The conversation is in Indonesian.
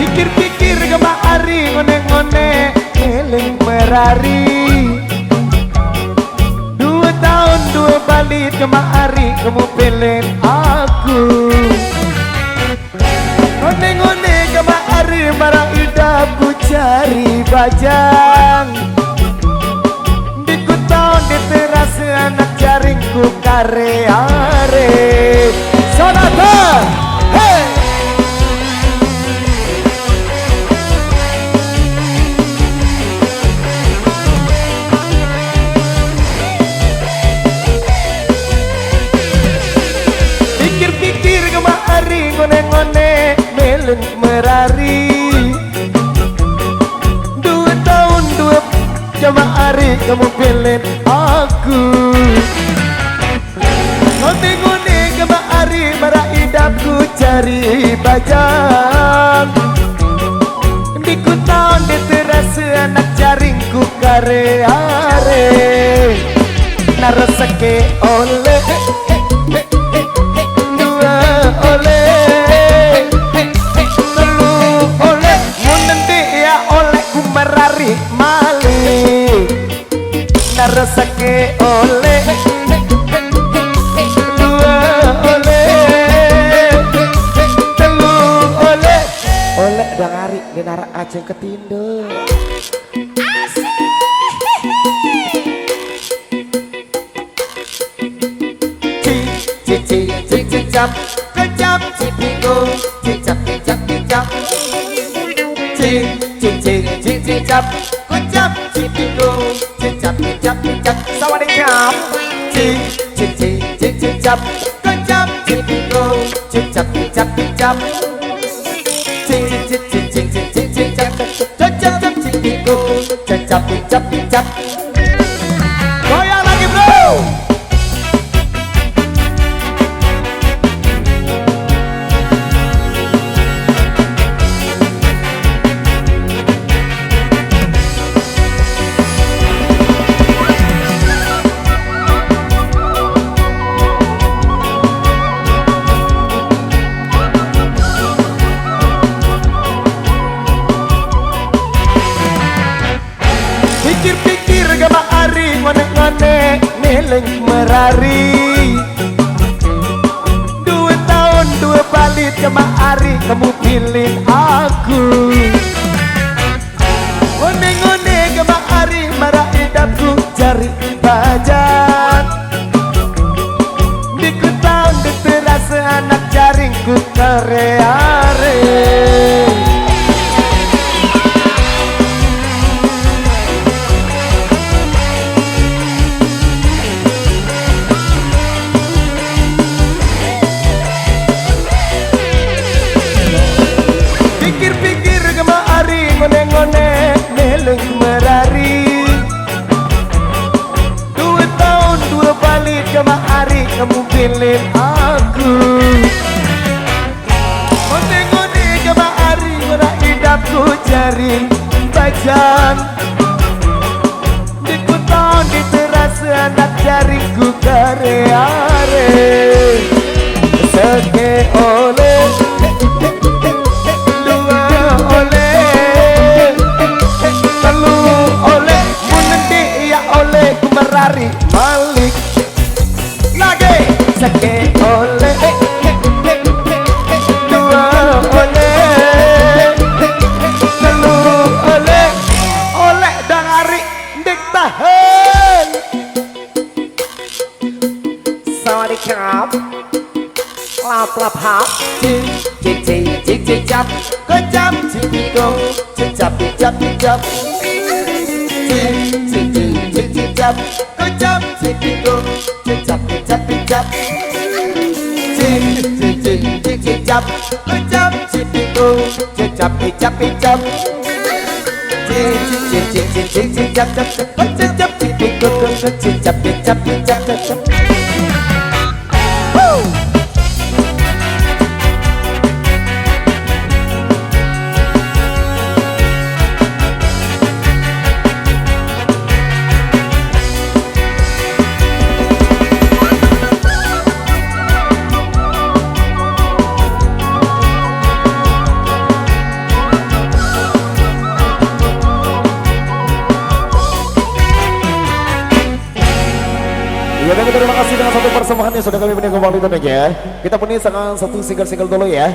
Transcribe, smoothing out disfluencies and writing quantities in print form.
Pikir-pikir kemari ngone-ngone eling merari. 2 tahun 2 balik kemari kamu pilih aku. Ngone-ngone kemari marah hidupku cari bajang. Diku tahun di teras anak jaringku kare-are. Sonata, hey! Pikir-pikir kemari ngone-ngone melun merari. 2 tahun 2 kemari kamu pilih aku. Ngone-ngone kemari marah hidupku cari bajang. Diku tahun di teras anak jaringku kare-are. Narasake oleh oleh telu oleh munenti ya oleh ku merari mali narasake oleh dua oleh telu oleh oleh dangari denara ajeng ketindo cicap kecap cipiku cicap cicap cicap cicap kecap cipiku cicap cicap cicap sawadikap cicap kecap cipiku cicap cicap cicap cicap kecap cipiku cicap cicap cicap goyang lagi bro. Pikir-pikir gak hari ngone-ngone meleng merari. 2 tahun 2 balik kemari kamu pilih aku. Ngone-ngone kemari marah hidupku cari bajak. Diku tahun diteras anak jaringku kare-are. Pikir-pikir kemari ngone-ngone meleng merari. 2 tahun 2 balik kemari kamu pilih aku. Ngone-ngone kemari marah hidupku cari bajang. Diku tahun diteras anak jaringku kare-are. Seke oleh merari balik lagi sake oleh dua oleh telu oleh oleh dangari dik tahan sawadikap lap-lap hap cicap kecap cipikong cicap cicap cicap cicap kecap cipikung cicap cicap cicap cicap kecap cipikung cicap cicap cicap cicap kecap cipikung cicap cicap cicap. kasih dengan satu persembahan yang sudah kami berikan kembali tentunya. Kita punya satu single-single dulu ya.